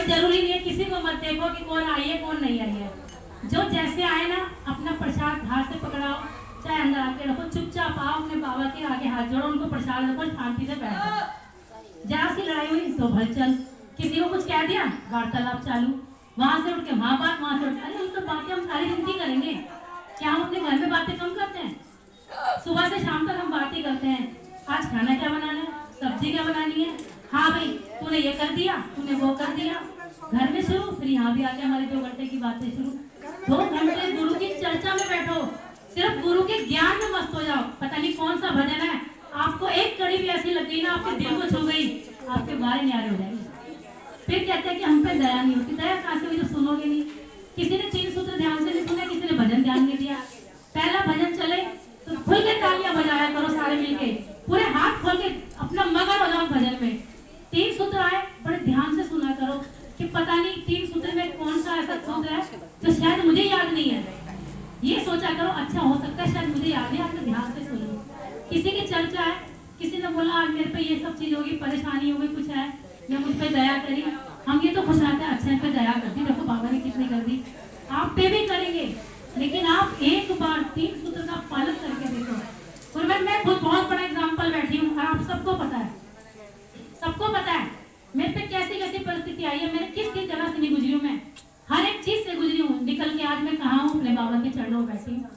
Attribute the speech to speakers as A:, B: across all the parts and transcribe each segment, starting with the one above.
A: जरूरी नहीं है, किसी को मत देखो कि कौन आई है कौन नहीं आई है। जो जैसे आए ना अपना प्रसाद हाथ से पकड़ाओ, चाहे अंदर आके रखो, चुपचाप आओ अपने बाबा के आगे हाथ जोड़ो, उनको प्रसाद रखो, शांति से बैठो। जरा सी लड़ाई हुई तो भलचल, किसी को कुछ कह दिया वार्तालाप चालू, वहां से उठ के वहां बात, वहां से उठ, अरे उस तो बातें हम सारी जिंदगी करेंगे, क्या हम अपने घर में बातें कम करते हैं? सुबह से शाम तक हम बातें करते हैं, आज खाना क्या बनाना है, सब्जी क्या बनानी है, हाँ भाई तूने ये कर दिया, तूने वो कर दिया, घर में शुरू, फिर यहाँ भी आके हमारी 2 घंटे की बातें शुरू। 2 घंटे गुरु की चर्चा में बैठो, सिर्फ गुरु के ज्ञान में मस्त हो जाओ। पता नहीं कौन सा भजन है, आपको एक कड़ी भी ऐसी लग गई ना, आपके दिल को छू गई, आपके बारे न्यारे हो जाएंगे। फिर कहते हैं कि हम पे दया नहीं होती, दया कहाँ से हुई जब सुनोगे नहीं? किसी ने 3 सूत्र ध्यान से नहीं सुना, किसी ने भजन ध्यान नहीं दिया। पहला भजन चले तो खुल के तालियां बजाया करो सारे मिलके, पूरे हाथ खोल के अपना मगन हो जाओ भजन में। 3 सूत्र आए बड़े ध्यान से सुना करो कि पता नहीं 3 सूत्र में कौन सा ऐसा सूत्र है जो शायद मुझे याद नहीं है, ये सोचा करो। अच्छा हो सकता है शायद मुझे याद है, आपने ध्यान से सुनो। किसी की चर्चा है, किसी ने बोला आज मेरे पे ये सब चीज होगी, परेशानी होगी, कुछ है या मुझ पे दया करी, हम ये तो खुश रहते हैं, अच्छा पे दया कर दी, देखो बाबा ने कितनी कर दी, आप पे भी करेंगे। लेकिन आप एक बार 3 सूत्र का पालन करके देखो। और मैं खुद बहुत बड़ा एग्जाम्पल बैठी हूँ, आप सबको पता है, सबको पता है मेरे पे कैसी कैसी परिस्थिति आई है, मैंने किस किस जगह से नहीं गुजरी हूँ, मैं हर एक चीज से गुजरी हूँ। निकल के आज मैं कहाँ हूँ, अपने बाबा के चरणों में बैठी हूँ,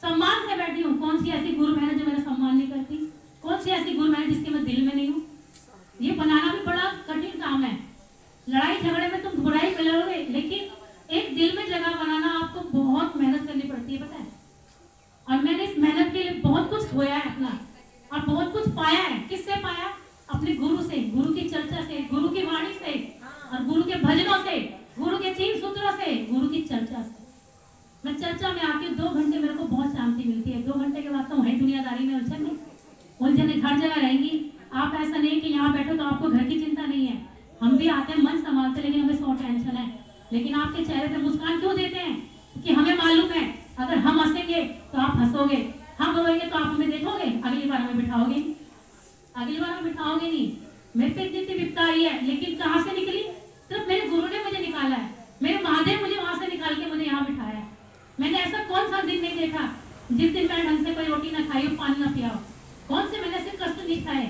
A: सम्मान से बैठी हूँ। कौन सी ऐसी गुरु बहन जो मेरा सम्मान नहीं करती, कौन सी ऐसी गुरु बहन जिसके मैं दिल में नहीं हूँ? ये बनाना भी बड़ा कठिन काम है। लड़ाई झगड़े में तुम बुराई में लड़ोगे, लेकिन एक दिल में जगह बनाना आपको बहुत मेहनत करनी पड़ती है, पता है। और मैंने इस मेहनत के लिए बहुत कुछ खोया है अपना, और बहुत कुछ पाया है। किससे पाया? अपने गुरु से, गुरु की चर्चा से, गुरु की वाणी से, और गुरु के भजनों से, गुरु के 3 सूत्रों से, गुरु की चर्चा से। मैं चर्चा में आके 2 घंटे मेरे को बहुत शांति मिलती है। 2 घंटे के बाद तो वही दुनियादारी में उलझने हर जगह रहेंगी। आप ऐसा नहीं कि यहाँ बैठो तो आपको घर की चिंता नहीं है, हम भी आते हैं मन संभालते, लेकिन हमें 100 टेंशन है। लेकिन आपके चेहरे पे मुस्कान क्यों देते हैं? क्योंकि हमें मालूम है अगर हम हंसेंगे तो आप हंसोगे, हम रोएंगे तो आप हमें देखोगे, अगली बार हमें बिठाओगे, अगली बार हमें बिठाओगे नहीं। मेरे पे इतनी विपदा आई है, लेकिन कहाँ से निकली? सिर्फ मेरे गुरु ने मुझे निकाला है, मेरे महादेव मुझे वहां से निकाल के मुझे यहाँ बिठाया है। मैंने ऐसा कौन सा दिन नहीं देखा जिस दिन मैंने ढंग से कोई रोटी ना खाई हो, पानी ना पिया हो। कौन से मैंने ऐसे कष्ट नहीं खाए?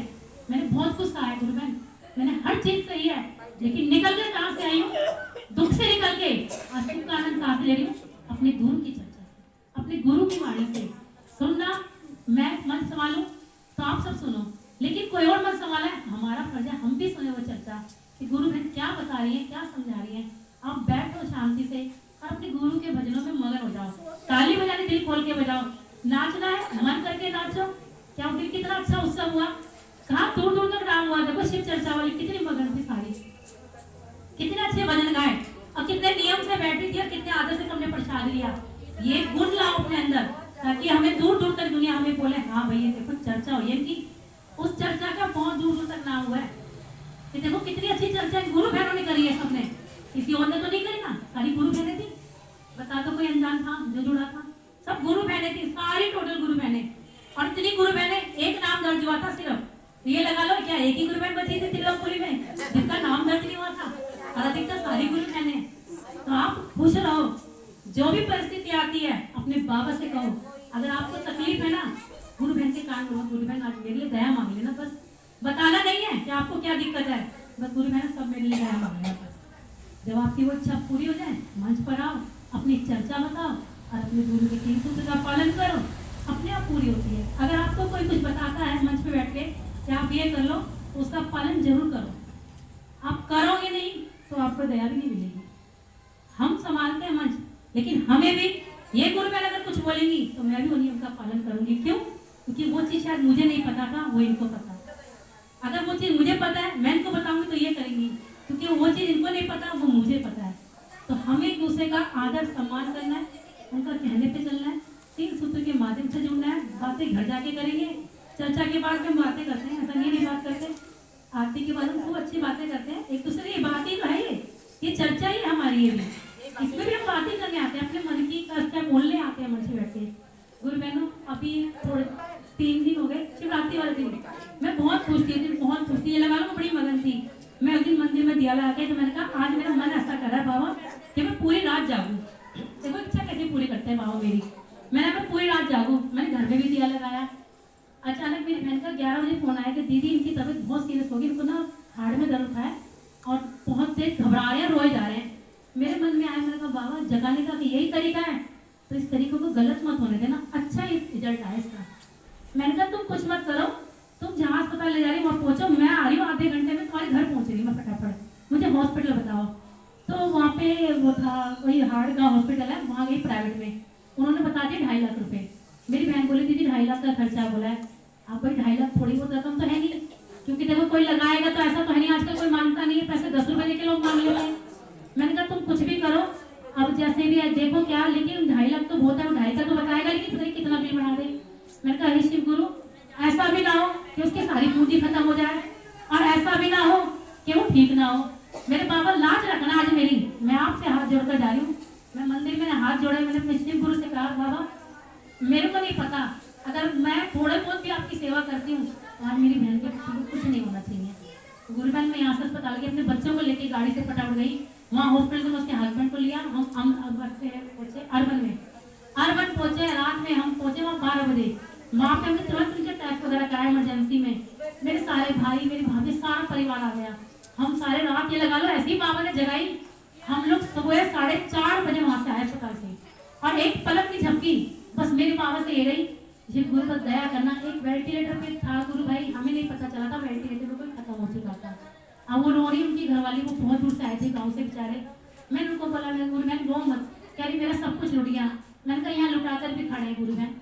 A: मैंने बहुत कुछ सहा है गुरु बहन, मैंने हर चीज सही है, लेकिन निकल के कहाँ से आई हूँ? दुख से निकल के आज सुख का आनंद कहाँ से ले रही हूँ? अपने गुरु की चर्चा से, अपने गुरु की वाणी से। सुनना, मैं मन संभालू तो आप सब सुनो, लेकिन कोई और मन संभाला है, हमारा फर्ज है हम भी सुने वो चर्चा कि गुरु बहन क्या बता रही है, क्या समझा रही है। आप बैठो शांति से और अपने गुरु के भजनों में मगन हो जाओ। ताली बजाने दिल खोल के बजाओ, नाचना है मन करके नाचो। क्या फिर कितना अच्छा उत्सव हुआ, कहाँ दूर दूर तक नाम हुआ। देखो शिव चर्चा वाली कितनी मगन थी सारी, कितने अच्छे भजन गाए, और कितने नियम से बैठी थी, और कितने आदर से तुमने प्रसाद लिया। ये गुण लाओ अपने अंदर, ताकि हमें दूर दूर तक दुनिया हमें बोले हाँ भैया देखो चर्चा हुई है इनकी। उस चर्चा का बहुत दूर दूर तक नाम हुआ है कि देखो कितनी अच्छी चर्चा गुरु बहनों ने करी है, सबने, किसी और ने तो नहीं करी ना, सारी गुरु बहनें थी। बता दो कोई अनजान था जो जुड़ा था? सब गुरु बहनें थी, सारी टोटल गुरु बहनें। और इतनी गुरु बहनें, एक नाम दर्ज हुआ था सिर्फ, ये लगा लो क्या एक ही गुरु बहन बची थी त्रिलोकपुरी में जिसका नाम दर्ज नहीं हुआ था, और अधिकतर सारी गुरु बहनें। तो आप खुश रहो, जो भी परिस्थिति आती है अपने बाबा से कहो। अगर आपको तकलीफ है ना, गुरु बहन के कान में, गुरु बहन आज मेरे लिए दया मांग लेना, बस बताना नहीं है कि आपको क्या दिक्कत है, बस गुरु बहन सब मेरे लिए दया मांग लेना। बस जब आपकी वो इच्छा पूरी हो जाए, मंच पर आओ, अपनी चर्चा बताओ, और अपने गुरु के 3 सूत्र का पालन करो, अपने आप पूरी होती है। अगर आपको कोई कुछ बताता है मंच पे बैठ के कि आप ये कर लो, तो उसका पालन जरूर करो। आप करोगे नहीं तो आपको दया भी नहीं मिलेगी। हम संभालते हैं मंच, लेकिन हमें भी ये गुरु बहन अगर कुछ बोलेंगी तो मैं भी उन्हीं उनका पालन करूंगी। क्यों? क्योंकि वो चीज शायद मुझे नहीं पता था, वो इनको पता है। अगर वो चीज मुझे पता है, मैं इनको बताऊंगी तो ये करेंगी, क्योंकि वो चीज इनको नहीं पता, वो मुझे पता है। तो हमें एक दूसरे का आदर सम्मान करना है, उनका कहने पे चलना है, 3 सूत्र के माध्यम से जुड़ना है। बातें घर जाके करेंगे, चर्चा के बाद हम बातें करते हैं, ऐसा नहीं बात करते। आरती के बाद हम खूब अच्छी बातें करते हैं, एक दूसरे की बात ही तो है, ये चर्चा ही हमारी है, इसमें भी हम बातें करने आते हैं, अपने मन की कष्ट बोलने आते हैं मन से बैठ के। गुरु बहनों अभी थोड़े 3 दिन हो गए, शिवरात्रि वाले दिन मैं बहुत खुश थी, बहुत खुश थी, ये लगा लो बड़ी मगन थी। मैं उस दिन मंदिर में दिया लगा के, तो मैंने कहा आज मेरा मन ऐसा कर रहा है बाबा कि मैं पूरी रात जागूं। देखो इच्छा कैसे पूरी करते हैं बाबा मेरी। मैं पूरी रात जागूं। मैंने घर में भी दिया लगाया। अचानक मेरी बहन का 11 बजे फोन आया कि दीदी इनकी तबीयत बहुत सीरियस होगी, इनको ना हार्ट में दर्द है और बहुत तेज घबरा रहे हैं, रोए जा रहे हैं। मेरे मन में आया, मैंने कहा बाबा जगाने का कि यही तरीका है तो इस तरीके को गलत मत होने देना, अच्छा ही रिजल्ट आया इसका। मैंने कहा तुम कुछ मत करो, तुम जहाँ अस्पताल ले जा रही हो वहाँ पहुँचो, मैं आ रही हूँ आधे घंटे में तुम्हारे घर पहुँच रही हूँ मैं फटाफट, मुझे हॉस्पिटल बताओ। तो वहाँ पे वो था, वही हार्ट का हॉस्पिटल है, वहाँ गई प्राइवेट में। उन्होंने बता दिया 2.5 लाख रुपए। मेरी बहन बोली दीदी 2.5 लाख का खर्चा बोला है। अब भाई 2.5 लाख थोड़ी बहुत रकम तो है नहीं, क्योंकि देखो कोई लगाएगा तो ऐसा तो है नहीं, आजकल कोई मांगता नहीं है पैसे, 10 रुपए के लोग मांग लेते हैं। मैंने कहा तुम कुछ भी करो, अब जैसे भी है देखो क्या, लेकिन 2.5 लाख तो बहुत है, 2.5 का तो बताएगा, लेकिन पता नहीं कितना बिल बना दे। मैंने कहा हे शिव गुरु, ऐसा भी ना हो कि उसकी सारी पूंजी खत्म हो जाए, और ऐसा भी ना हो कि वो ठीक ना हो। मेरे बाबा लाज रखना आज मेरी, मैं आपसे हाथ जोड़कर जा रही हूँ। मैं मंदिर में हाथ जोड़े, मैंने अपने शिव गुरु से कहा बाबा मेरे को नहीं पता, अगर मैं थोड़े बहुत भी आपकी सेवा करती हूँ तो आज मेरी बहन के किसी को कुछ नहीं होना चाहिए। तो गुरु बहन मैं यहाँ से अस्पताल के अपने बच्चों को लेके गाड़ी से फटाफट गई, वहाँ हॉस्पिटल में उसके हस्बैंड को लिया, हम पहुंचे अर्बन में। अर्बन पहुंचे, रात में हम पहुंचे वहाँ 12 बजे। वहाँ पे हमने तुरंत उनके टेस्ट वगैरह कराया इमरजेंसी में। मेरे सारे भाई, मेरी भाभी, सारा परिवार आ गया। हम सारे रात ये लगा लो ऐसी बाबा ने जगाई। हम लोग सुबह 4:30 बजे वहाँ से आए अस्पताल से, और एक पलक की झपकी बस मेरी बाबा से ये रही, ये गुरु का दया करना। एक वेंटिलेटर पे था गुरु भाई, हमें नहीं पता चला था वेंटिलेटर पे खत्म हो चुका था। अब वो रो रही, उनकी घरवाली वो बहुत दूर से आए थे गाँव से बेचारे। मैंने उनको बोला मैं गुरु बहन रो मत, कह रही मेरा सब कुछ लुट गया। मैंने कहा यहाँ लुटाकर भी खड़े हैं गुरु बहन।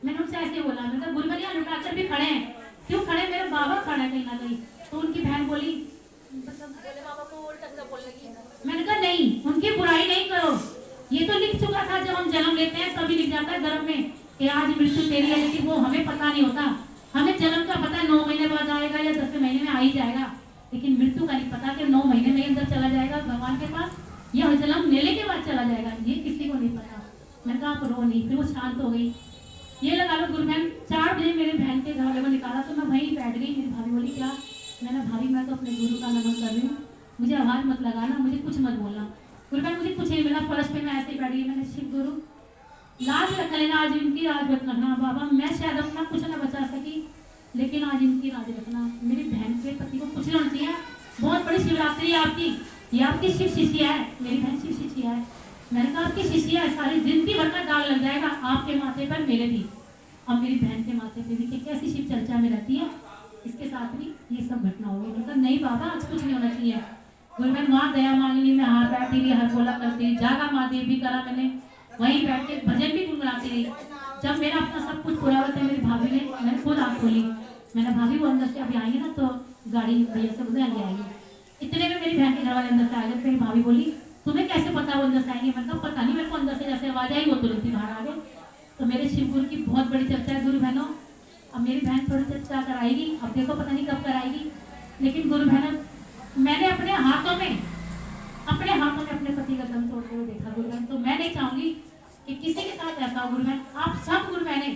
A: मैंने उनसे ऐसे बोला, मैंने कहा गुरु बहन यहाँ लुटाकर भी खड़े हैं, क्यों खड़े, मेरे बाबा खड़ा है कहीं ना कहीं। तो उनकी बहन बोली, बाबा को उल्टा बोल लगी। मैंने कहा नहीं, उनकी बुराई नहीं करो, ये तो लिख चुका था जब हम जन्म लेते हैं तभी लिख जाता है गर्भ में कि आज मृत्यु तेरी है, लेकिन वो हमें पता नहीं होता। हमें जन्म का पता 9 महीने बाद आएगा या 10 महीने में आ ही जाएगा, लेकिन मृत्यु का नहीं पता कि 9 महीने में अंदर चला जाएगा भगवान के पास या जन्म लेने के बाद चला जाएगा, ये किसी को नहीं पता। मैंने कहा आप रो नहीं। फिर वो शांत हो गई। ये लगा लो गुरु बहन 4 बजे मेरे बहन के घर वाले को निकाला तो मैं वहीं बैठ गई। मेरी भाभी बोली क्या? मैंने भाभी मैं तो अपने गुरु का नमन कर रही हूँ, मुझे आवाज मत लगाना, मुझे कुछ मत बोलना। गुरु बहन मुझे कुछ नहीं मिला, फर्श पे मैं ऐसे ही बैठ गई। मैंने शिव गुरु लाज रख लेना, आज इनकी राज रखना बाबा। मैं शायद अपना कुछ ना बचा सकी, लेकिन आज इनकी राज रखना। मेरी बहन के पति को कुछ नहीं होना चाहिए। बहुत बड़ी शिवरात्रि है आपकी, ये आपकी शिव शिष्या है, मेरी बहन शिव शिष्या है। मैंने कहा आपकी शिष्या है, सारी जिंदगी भर का दाग लग जाएगा आपके माथे पर, मेरे भी और मेरी बहन के माथे पे भी, कि कैसी शिव चर्चा में रहती है, इसके साथ भी ये सब घटना होगी। मैंने कहा नहीं बाबा आज कुछ नहीं होना चाहिए। गुरु बहन वहाँ दया मांगनी में हाथ बैठी रही, हर बोला करती रही, जागा महादेव भी करा मैंने, वहीं बैठ के भजन भी गुनगुनाती रही। जब मेरा अपना सब कुछ पूरा होता है, मेरी भाभी ने, मैंने खुद आँख खोली, मैंने भाभी वो अंदर से अभी आएंगे ना तो गाड़ी भैया से बोले आगे आएंगे। इतने में मेरी बहन के घर वाले अंदर से आ गए। मेरी भाभी बोली तुम्हें कैसे पता वो अंदर से आएंगे? मैंने कहा पता नहीं, मेरे को अंदर से जैसे आवाज आई वो तुरंत ही बाहर आ गए। तो मेरे शिव गुरु की बहुत बड़ी चर्चा है गुरु बहनों। अब मेरी बहन थोड़ी चर्चा कराएगी, अब देखो पता नहीं कब कराएगी, लेकिन गुरु बहनों मैंने अपने हाथों में अपने पति का दम तोड़ते हुए देखा गुरु बहन। तो मैं नहीं चाहूंगी कि किसी के साथ ऐसा हो गुरु बहन। आप सब गुरु बहने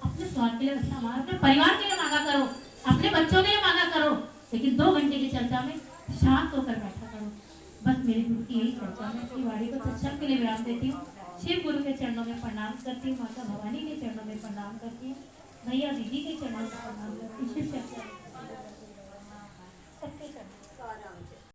A: अपने स्वास्थ्य के लिए अच्छा मांगा, अपने परिवार के लिए मांगा करो, अपने बच्चों के लिए मांगा करो, लेकिन 2 घंटे की चर्चा में शांत होकर बैठा करो। बस मेरी गुरु की यही चर्चा। मैं अपनी वाणी को सत्संग के लिए विराम देती हूँ। शिव गुरु के चरणों में प्रणाम करती हूँ, माता भवानी के चरणों में प्रणाम करती हूँ, भैया दीदी के चरणों में प्रणाम करती हूँ, शिव चर्चा सबके चरणों